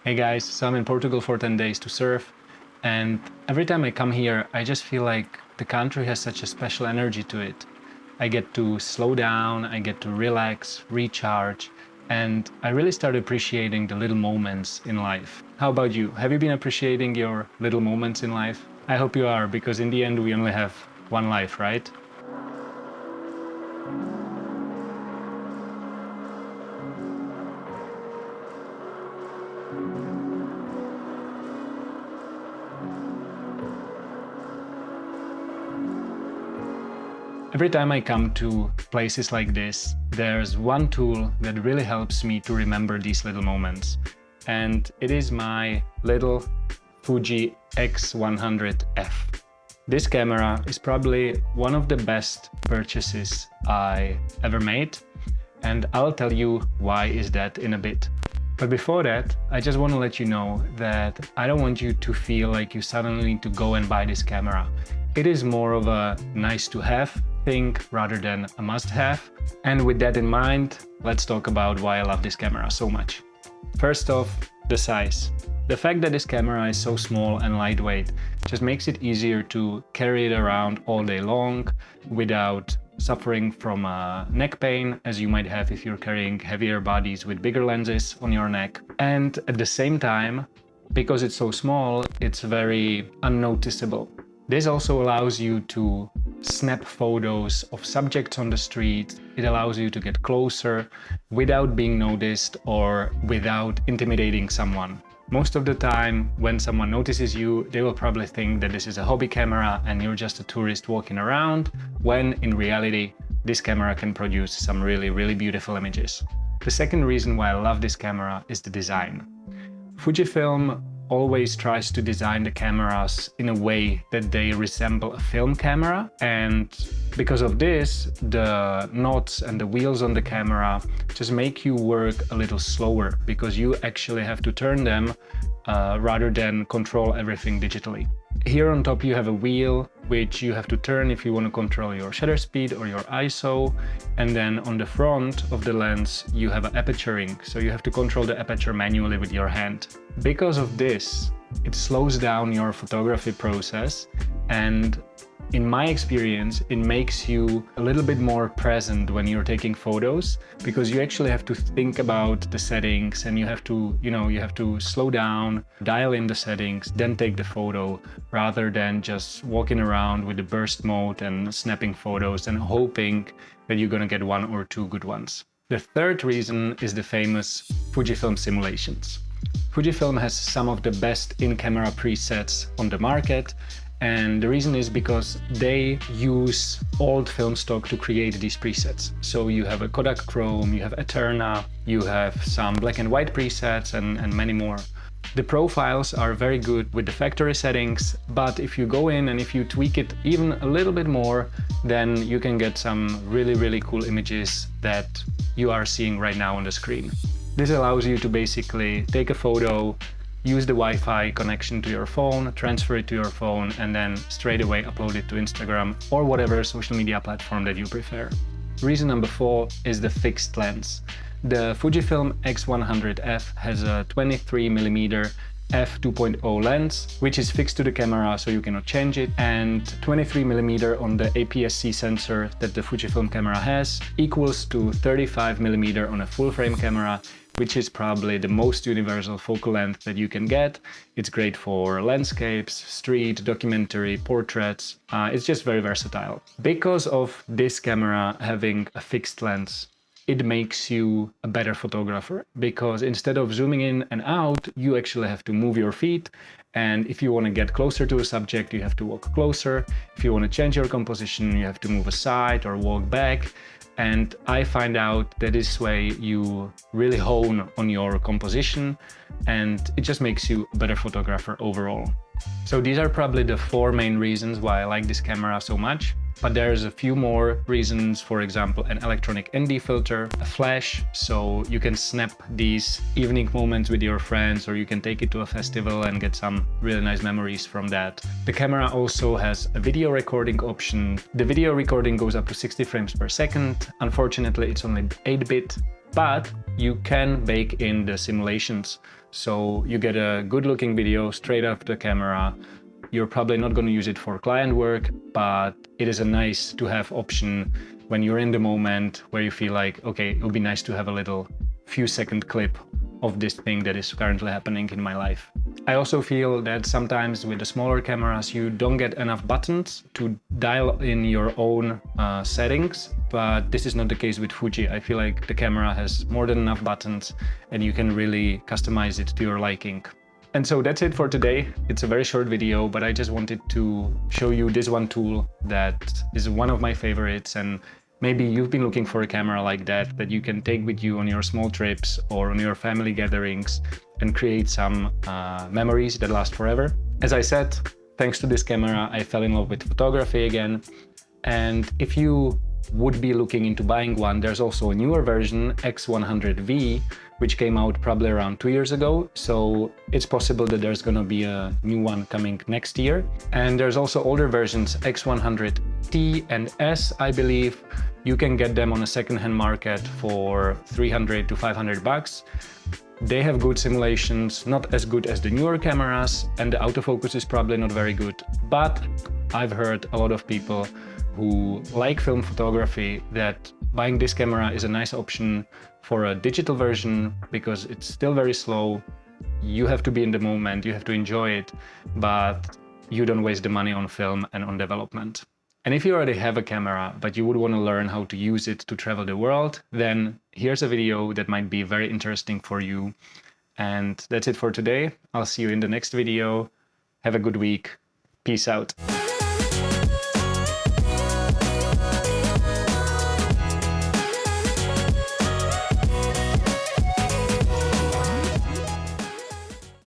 Hey guys, so I'm in Portugal for 10 days to surf, and every time I come here, I just feel like the country has such a special energy to it. I get to slow down, I get to relax, recharge, and I really start appreciating the little moments in life. How about you? Have you been appreciating your little moments in life? I hope you are, because in the end we only have one life, right? Every time I come to places like this, there's one tool that really helps me to remember these little moments. And it is my little Fuji X100F. This camera is probably one of the best purchases I ever made, and I'll tell you why is that in a bit. But before that, I just want to let you know that I don't want you to feel like you suddenly need to go and buy this camera. It is more of a nice to have thing rather than a must have. And with that in mind, let's talk about why I love this camera so much. First off, the size. The fact that this camera is so small and lightweight just makes it easier to carry it around all day long without suffering from neck pain, as you might have if you're carrying heavier bodies with bigger lenses on your neck. And at the same time, because it's so small, it's very unnoticeable. This also allows you to snap photos of subjects on the street. It allows you to get closer without being noticed or without intimidating someone. Most of the time, when someone notices you, they will probably think that this is a hobby camera and you're just a tourist walking around, when in reality, this camera can produce some really beautiful images. The second reason why I love this camera is the design. Fujifilm always tries to design the cameras in a way that they resemble a film camera, and because of this, the knots and the wheels on the camera just make you work a little slower because you actually have to turn them rather than control everything digitally. Here on top you have a wheel which you have to turn if you want to control your shutter speed or your ISO, and then on the front of the lens you have an aperture ring, so you have to control the aperture manually with your hand. Because of this, it slows down your photography process, and in my experience, it makes you a little bit more present when you're taking photos, because you actually have to think about the settings and you have to slow down, dial in the settings, then take the photo, rather than just walking around with the burst mode and snapping photos and hoping that you're gonna get one or two good ones. The third reason is the famous Fujifilm simulations. Fujifilm has some of the best in-camera presets on the market, and the reason is because they use old film stock to create these presets. So you have a Kodak Chrome, you have Eterna, you have some black and white presets and many more. The profiles are very good with the factory settings, but if you go in and if you tweak it even a little bit more, then you can get some really cool images that you are seeing right now on the screen. This allows you to basically take a photo, use the Wi-Fi connection to your phone, transfer it to your phone, and then straight away upload it to Instagram or whatever social media platform that you prefer. Reason number 4 is the fixed lens. The Fujifilm X100F has a 23mm f2.0 lens, which is fixed to the camera so you cannot change it, and 23mm on the APS-C sensor that the Fujifilm camera has equals to 35mm on a full-frame camera, which is probably the most universal focal length that you can get. It's great for landscapes, street, documentary, portraits. It's just very versatile. Because of this camera having a fixed lens, it makes you a better photographer, because instead of zooming in and out, you actually have to move your feet. And if you want to get closer to a subject, you have to walk closer. If you want to change your composition, you have to move aside or walk back. And I find out that this way you really hone on your composition, and it just makes you a better photographer overall. So these are probably the 4 main reasons why I like this camera so much. But there's a few more reasons, for example, an electronic ND filter, a flash, so you can snap these evening moments with your friends, or you can take it to a festival and get some really nice memories from that. The camera also has a video recording option. The video recording goes up to 60 frames per second. Unfortunately, it's only 8-bit, but you can bake in the simulations. So you get a good looking video straight off the camera. You're probably not going to use it for client work, but it is a nice to have option when you're in the moment where you feel like, okay, it would be nice to have a little few second clip of this thing that is currently happening in my life. I also feel that sometimes with the smaller cameras you don't get enough buttons to dial in your own settings, but this is not the case with Fuji. I feel like the camera has more than enough buttons and you can really customize it to your liking. And so that's it for today. It's a very short video, but I just wanted to show you this one tool that is one of my favorites, and maybe you've been looking for a camera like that you can take with you on your small trips or on your family gatherings and create some memories that last forever. As I said, thanks to this camera, I fell in love with photography again. And if you would be looking into buying one, there's also a newer version, X100V, which came out probably around 2 years ago. So it's possible that there's gonna be a new one coming next year. And there's also older versions, X100T and S, I believe. You can get them on a secondhand market for 300 to 500 bucks. They have good simulations, not as good as the newer cameras, and the autofocus is probably not very good. But I've heard a lot of people who like film photography that buying this camera is a nice option for a digital version because it's still very slow. You have to be in the moment, you have to enjoy it, but you don't waste the money on film and on development. And if you already have a camera, but you would want to learn how to use it to travel the world, then here's a video that might be very interesting for you. And that's it for today. I'll see you in the next video. Have a good week. Peace out.